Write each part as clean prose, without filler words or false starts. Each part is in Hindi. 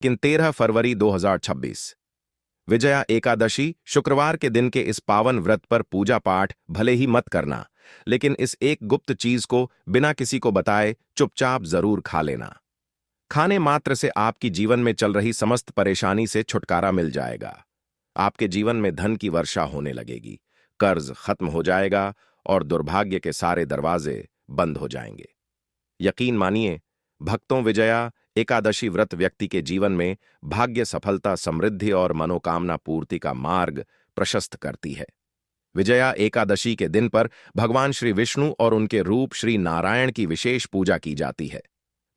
लेकिन 13 फरवरी 2026 विजया एकादशी शुक्रवार के दिन के इस पावन व्रत पर पूजा पाठ भले ही मत करना, लेकिन इस एक गुप्त चीज को बिना किसी को बताए चुपचाप जरूर खा लेना। खाने मात्र से आपकी जीवन में चल रही समस्त परेशानी से छुटकारा मिल जाएगा। आपके जीवन में धन की वर्षा होने लगेगी, कर्ज खत्म हो जाएगा और दुर्भाग्य के सारे दरवाजे बंद हो जाएंगे। यकीन मानिए भक्तों, विजया एकादशी व्रत व्यक्ति के जीवन में भाग्य, सफलता, समृद्धि और मनोकामना पूर्ति का मार्ग प्रशस्त करती है। विजया एकादशी के दिन पर भगवान श्री विष्णु और उनके रूप श्री नारायण की विशेष पूजा की जाती है।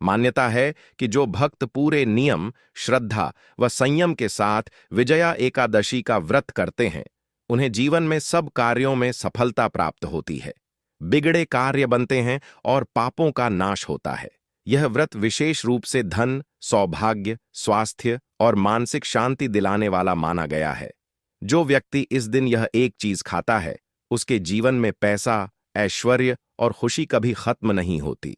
मान्यता है कि जो भक्त पूरे नियम, श्रद्धा व संयम के साथ विजया एकादशी का व्रत करते हैं, उन्हें जीवन में सब कार्यों में सफलता प्राप्त होती है, बिगड़े कार्य बनते हैं और पापों का नाश होता है। यह व्रत विशेष रूप से धन, सौभाग्य, स्वास्थ्य और मानसिक शांति दिलाने वाला माना गया है। जो व्यक्ति इस दिन यह एक चीज खाता है, उसके जीवन में पैसा, ऐश्वर्य और खुशी कभी खत्म नहीं होती।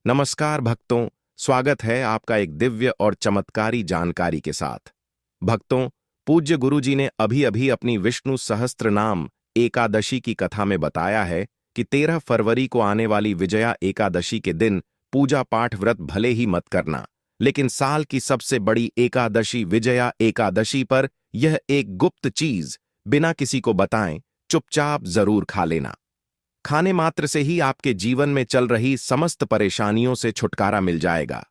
नमस्कार भक्तों, स्वागत है आपका एक दिव्य और चमत्कारी जानकारी के साथ। भक्तों, पूज्य गुरुजी ने अभी अभी अपनी विष्णु सहस्त्र नाम एकादशी की कथा में बताया है कि 13 फरवरी को आने वाली विजया एकादशी के दिन पूजा पाठ व्रत भले ही मत करना, लेकिन साल की सबसे बड़ी एकादशी विजया एकादशी पर यह एक गुप्त चीज बिना किसी को बताएं चुपचाप जरूर खा लेना। खाने मात्र से ही आपके जीवन में चल रही समस्त परेशानियों से छुटकारा मिल जाएगा।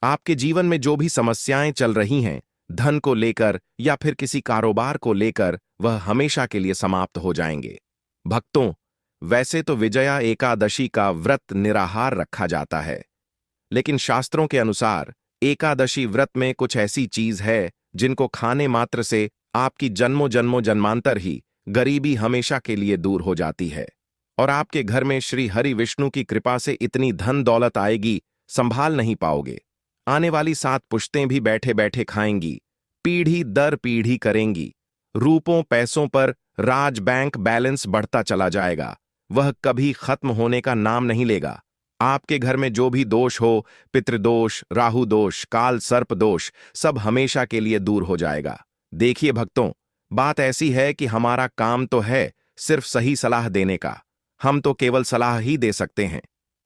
आपके जीवन में जो भी समस्याएं चल रही हैं, धन को लेकर या फिर किसी कारोबार को लेकर, वह हमेशा के लिए समाप्त हो जाएंगे। भक्तों, वैसे तो विजया एकादशी का व्रत निराहार रखा जाता है, लेकिन शास्त्रों के अनुसार एकादशी व्रत में कुछ ऐसी चीज है जिनको खाने मात्र से आपकी जन्मों जन्मों जन्मांतर ही गरीबी हमेशा के लिए दूर हो जाती है और आपके घर में श्री हरि विष्णु की कृपा से इतनी धन दौलत आएगी, संभाल नहीं पाओगे। आने वाली 7 पुश्तें भी बैठे बैठे खाएंगी, पीढ़ी दर पीढ़ी करेंगी। रूपों पैसों पर राज बैंक बैलेंस बढ़ता चला जाएगा, वह कभी खत्म होने का नाम नहीं लेगा। आपके घर में जो भी दोष हो, पितृदोष, राहु दोष, काल सर्प दोष, सब हमेशा के लिए दूर हो जाएगा। देखिए भक्तों, बात ऐसी है कि हमारा काम तो है सिर्फ सही सलाह देने का, हम तो केवल सलाह ही दे सकते हैं।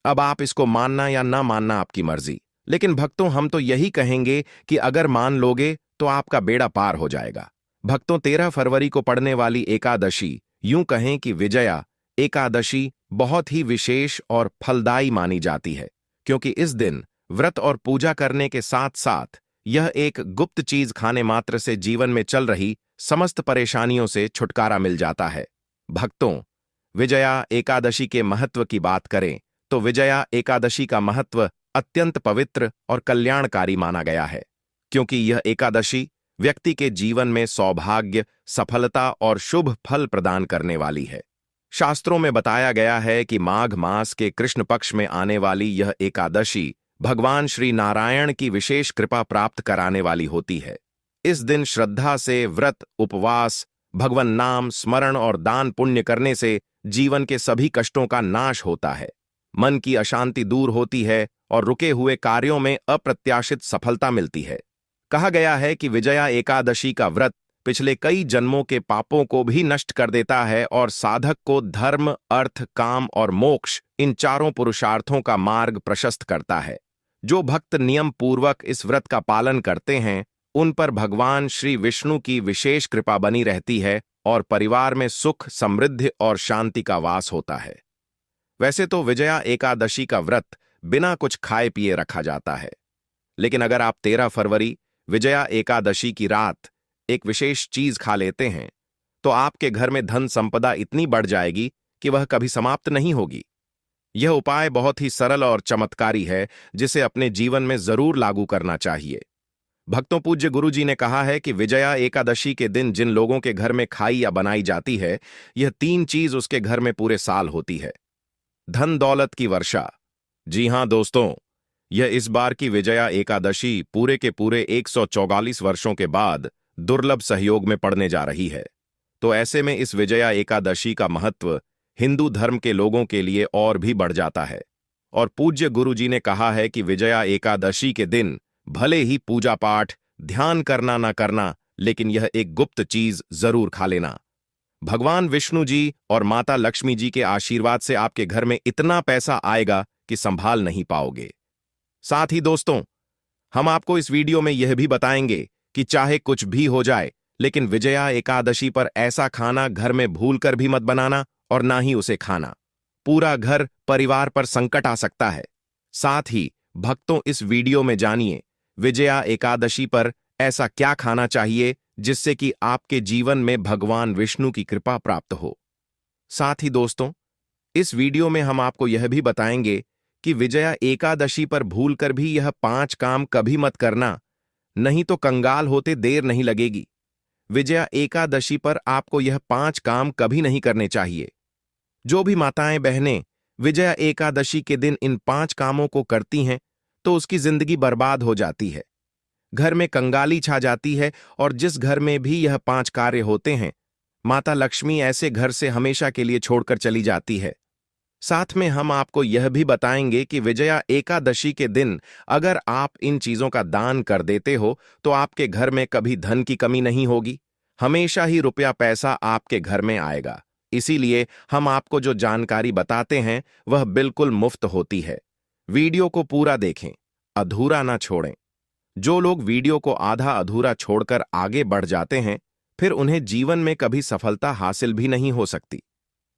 अब आप इसको मानना या ना मानना आपकी मर्जी, लेकिन भक्तों हम तो यही कहेंगे कि अगर मान लोगे तो आपका बेड़ा पार हो जाएगा। भक्तों, 13 फरवरी को पड़ने वाली एकादशी, यूं कहें कि विजया एकादशी, बहुत ही विशेष और फलदायी मानी जाती है, क्योंकि इस दिन व्रत और पूजा करने के साथ साथ यह एक गुप्त चीज खाने मात्र से जीवन में चल रही समस्त परेशानियों से छुटकारा मिल जाता है। भक्तों, विजया एकादशी के महत्व की बात करें तो विजया एकादशी का महत्व अत्यंत पवित्र और कल्याणकारी माना गया है, क्योंकि यह एकादशी व्यक्ति के जीवन में सौभाग्य, सफलता और शुभ फल प्रदान करने वाली है। शास्त्रों में बताया गया है कि माघ मास के कृष्ण पक्ष में आने वाली यह एकादशी भगवान श्री नारायण की विशेष कृपा प्राप्त कराने वाली होती है। इस दिन श्रद्धा से व्रत, उपवास, भगवन नाम स्मरण और दान पुण्य करने से जीवन के सभी कष्टों का नाश होता है, मन की अशांति दूर होती है और रुके हुए कार्यों में अप्रत्याशित सफलता मिलती है। कहा गया है कि विजया एकादशी का व्रत पिछले कई जन्मों के पापों को भी नष्ट कर देता है और साधक को धर्म, अर्थ, काम और मोक्ष, इन चारों पुरुषार्थों का मार्ग प्रशस्त करता है। जो भक्त नियम पूर्वक इस व्रत का पालन करते हैं, उन पर भगवान श्री विष्णु की विशेष कृपा बनी रहती है और परिवार में सुख, समृद्धि और शांति का वास होता है। वैसे तो विजया एकादशी का व्रत बिना कुछ खाए पिए रखा जाता है, लेकिन अगर आप 13 फरवरी विजया एकादशी की रात एक विशेष चीज खा लेते हैं, तो आपके घर में धन संपदा इतनी बढ़ जाएगी कि वह कभी समाप्त नहीं होगी। यह उपाय बहुत ही सरल और चमत्कारी है, जिसे अपने जीवन में जरूर लागू करना चाहिए। भक्तों, पूज्य गुरुजी ने कहा है कि विजया एकादशी के दिन जिन लोगों के घर में खाई या बनाई जाती है, यह 3 चीज उसके घर में पूरे साल होती है। धन दौलत की वर्षा। जी हां दोस्तों, यह इस बार की विजया एकादशी पूरे के पूरे 144 वर्षों के बाद दुर्लभ सहयोग में पड़ने जा रही है। तो ऐसे में इस विजया एकादशी का महत्व हिंदू धर्म के लोगों के लिए और भी बढ़ जाता है और पूज्य गुरुजी ने कहा है कि विजया एकादशी के दिन भले ही पूजा पाठ, ध्यान करना ना करना, लेकिन यह एक गुप्त चीज जरूर खा लेना। भगवान विष्णु जी और माता लक्ष्मी जी के आशीर्वाद से आपके घर में इतना पैसा आएगा कि संभाल नहीं पाओगे। साथ ही दोस्तों, हम आपको इस वीडियो में यह भी बताएंगे कि चाहे कुछ भी हो जाए, लेकिन विजया एकादशी पर ऐसा खाना घर में भूलकर भी मत बनाना और ना ही उसे खाना। पूरा घर परिवार पर संकट आ सकता है। साथ ही भक्तों, इस वीडियो में जानिए विजया एकादशी पर ऐसा क्या खाना चाहिए जिससे कि आपके जीवन में भगवान विष्णु की कृपा प्राप्त हो। साथ ही दोस्तों, इस वीडियो में हम आपको यह भी बताएंगे कि विजया एकादशी पर भूलकर भी यह 5 काम कभी मत करना, नहीं तो कंगाल होते देर नहीं लगेगी। विजया एकादशी पर आपको यह 5 काम कभी नहीं करने चाहिए। जो भी माताएं बहनें विजया एकादशी के दिन इन 5 कामों को करती हैं तो उसकी जिंदगी बर्बाद हो जाती है, घर में कंगाली छा जाती है, और जिस घर में भी यह 5 कार्य होते हैं, माता लक्ष्मी ऐसे घर से हमेशा के लिए छोड़कर चली जाती है। साथ में हम आपको यह भी बताएंगे कि विजया एकादशी के दिन अगर आप इन चीजों का दान कर देते हो तो आपके घर में कभी धन की कमी नहीं होगी, हमेशा ही रुपया पैसा आपके घर में आएगा। इसीलिए हम आपको जो जानकारी बताते हैं वह बिल्कुल मुफ्त होती है। वीडियो को पूरा देखें, अधूरा ना छोड़ें। जो लोग वीडियो को आधा अधूरा छोड़कर आगे बढ़ जाते हैं, फिर उन्हें जीवन में कभी सफलता हासिल भी नहीं हो सकती।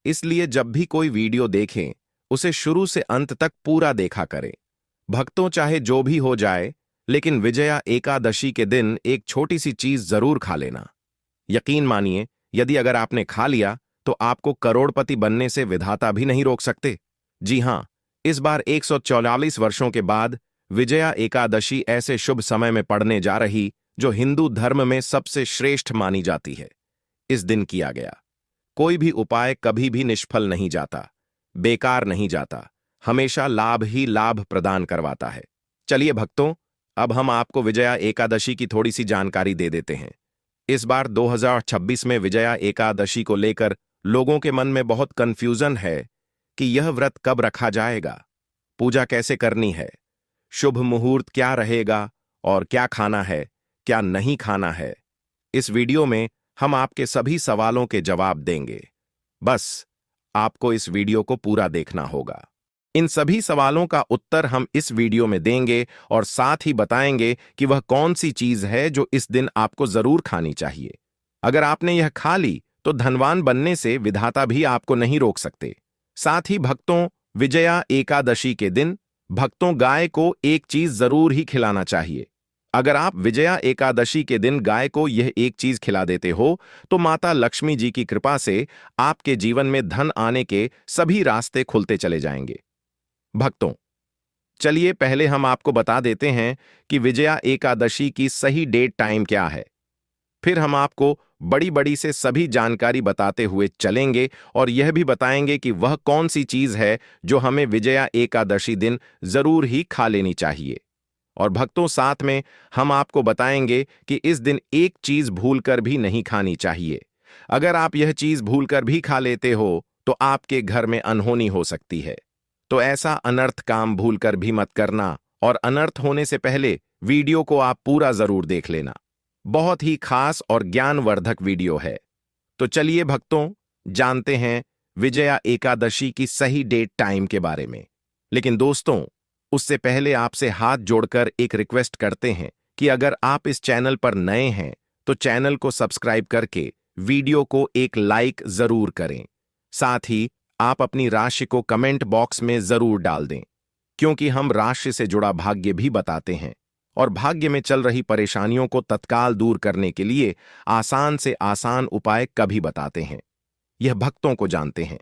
इसलिए जब भी कोई वीडियो देखें, उसे शुरू से अंत तक पूरा देखा करें। भक्तों, चाहे जो भी हो जाए, लेकिन विजया एकादशी के दिन एक छोटी सी चीज जरूर खा लेना। यकीन मानिए, यदि अगर आपने खा लिया तो आपको करोड़पति बनने से विधाता भी नहीं रोक सकते। जी हां, इस बार 144 वर्षों के बाद विजया एकादशी ऐसे शुभ समय में पड़ने जा रही जो हिंदू धर्म में सबसे श्रेष्ठ मानी जाती है। इस दिन किया गया कोई भी उपाय कभी भी निष्फल नहीं जाता, बेकार नहीं जाता, हमेशा लाभ ही लाभ प्रदान करवाता है। चलिए भक्तों, अब हम आपको विजया एकादशी की थोड़ी सी जानकारी दे देते हैं। इस बार 2026 में विजया एकादशी को लेकर लोगों के मन में बहुत कंफ्यूजन है कि यह व्रत कब रखा जाएगा, पूजा कैसे करनी है, शुभ मुहूर्त क्या रहेगा और क्या खाना है, क्या नहीं खाना है। इस वीडियो में हम आपके सभी सवालों के जवाब देंगे। बस आपको इस वीडियो को पूरा देखना होगा। इन सभी सवालों का उत्तर हम इस वीडियो में देंगे और साथ ही बताएंगे कि वह कौन सी चीज है जो इस दिन आपको जरूर खानी चाहिए। अगर आपने यह खा ली तो धनवान बनने से विधाता भी आपको नहीं रोक सकते। साथ ही भक्तों, विजया एकादशी के दिन भक्तों गाय को एक चीज जरूर ही खिलाना चाहिए। अगर आप विजया एकादशी के दिन गाय को यह एक चीज खिला देते हो तो माता लक्ष्मी जी की कृपा से आपके जीवन में धन आने के सभी रास्ते खुलते चले जाएंगे। भक्तों, चलिए पहले हम आपको बता देते हैं कि विजया एकादशी की सही डेट टाइम क्या है। फिर हम आपको बड़ी बड़ी से सभी जानकारी बताते हुए चलेंगे और यह भी बताएंगे कि वह कौन सी चीज है जो हमें विजया एकादशी दिन जरूर ही खा लेनी चाहिए। और भक्तों, साथ में हम आपको बताएंगे कि इस दिन एक चीज भूलकर भी नहीं खानी चाहिए। अगर आप यह चीज भूलकर भी खा लेते हो तो आपके घर में अनहोनी हो सकती है। तो ऐसा अनर्थ काम भूलकर भी मत करना, और अनर्थ होने से पहले वीडियो को आप पूरा जरूर देख लेना। बहुत ही खास और ज्ञानवर्धक वीडियो है। तो चलिए भक्तों, जानते हैं विजया एकादशी की सही डेट टाइम के बारे में। लेकिन दोस्तों, उससे पहले आपसे हाथ जोड़कर एक रिक्वेस्ट करते हैं कि अगर आप इस चैनल पर नए हैं तो चैनल को सब्सक्राइब करके वीडियो को एक लाइक जरूर करें। साथ ही आप अपनी राशि को कमेंट बॉक्स में जरूर डाल दें, क्योंकि हम राशि से जुड़ा भाग्य भी बताते हैं और भाग्य में चल रही परेशानियों को तत्काल दूर करने के लिए आसान से आसान उपाय कभी बताते हैं। यह भक्तों को जानते हैं।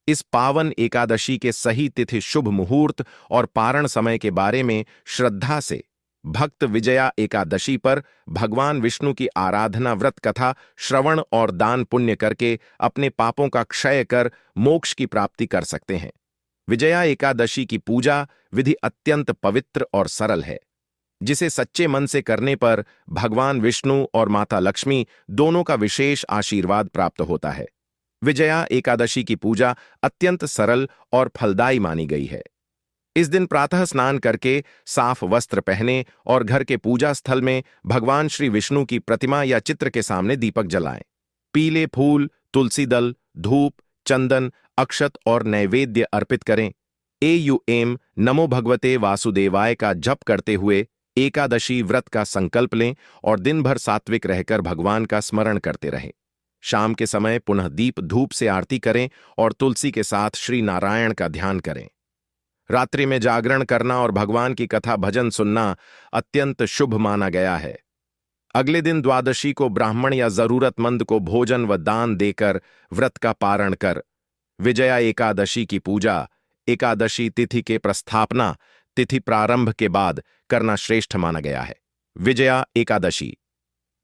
इस पावन एकादशी के सही तिथि, शुभ मुहूर्त और पारण समय के बारे में श्रद्धा से भक्त विजया एकादशी पर भगवान विष्णु की आराधना, व्रत कथा, श्रवण और दान पुण्य करके अपने पापों का क्षय कर मोक्ष की प्राप्ति कर सकते हैं। विजया एकादशी की पूजा विधि अत्यंत पवित्र और सरल है, जिसे सच्चे मन से करने पर भगवान विष्णु और माता लक्ष्मी दोनों का विशेष आशीर्वाद प्राप्त होता है। विजया एकादशी की पूजा अत्यंत सरल और फलदायी मानी गई है। इस दिन प्रातः स्नान करके साफ वस्त्र पहने और घर के पूजा स्थल में भगवान श्री विष्णु की प्रतिमा या चित्र के सामने दीपक जलाएं। पीले फूल, तुलसी दल, धूप, चंदन, अक्षत और नैवेद्य अर्पित करें। एयुएम नमो भगवते वासुदेवाय का जप करते हुए एकादशी व्रत का संकल्प लें और दिन भर सात्विक रहकर भगवान का स्मरण करते रहें। शाम के समय पुनः दीप धूप से आरती करें और तुलसी के साथ श्री नारायण का ध्यान करें। रात्रि में जागरण करना और भगवान की कथा भजन सुनना अत्यंत शुभ माना गया है। अगले दिन द्वादशी को ब्राह्मण या जरूरतमंद को भोजन व दान देकर व्रत का पारण कर विजया एकादशी की पूजा एकादशी तिथि के प्रस्थापना तिथि प्रारंभ के बाद करना श्रेष्ठ माना गया है। विजया एकादशी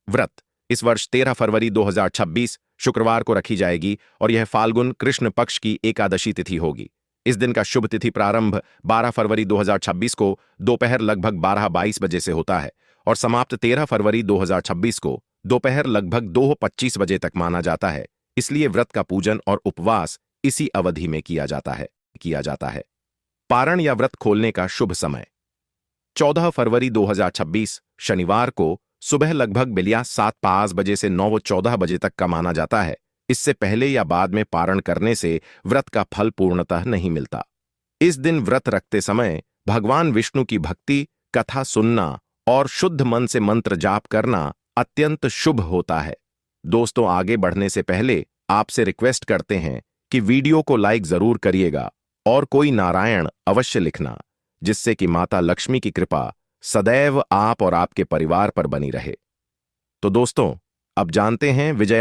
व्रत इस वर्ष 13 फरवरी 2026 शुक्रवार को रखी जाएगी और यह फाल्गुन कृष्ण पक्ष की एकादशी तिथि होगी। इस दिन का शुभ तिथि प्रारंभ 12 फरवरी 2026 को दोपहर लगभग 12:22 बजे से होता है और समाप्त 13 फरवरी 2026 को दोपहर लगभग 2:25 बजे तक माना जाता है। इसलिए व्रत का पूजन और उपवास इसी अवधि में किया जाता है। पारण या व्रत खोलने का शुभ समय 14 फरवरी 2026 शनिवार को सुबह लगभग बिलिया 7:05 बजे से 9:14 बजे तक का माना जाता है। इससे पहले या बाद में पारण करने से व्रत का फल पूर्णतः नहीं मिलता। इस दिन व्रत रखते समय भगवान विष्णु की भक्ति, कथा सुनना और शुद्ध मन से मंत्र जाप करना अत्यंत शुभ होता है। दोस्तों, आगे बढ़ने से पहले आपसे रिक्वेस्ट करते हैं कि वीडियो को लाइक जरूर करिएगा और कोई नारायण अवश्य लिखना, जिससे कि माता लक्ष्मी की कृपा सदैव आप और आपके परिवार पर बनी रहे। तो दोस्तों, अब जानते हैं विजया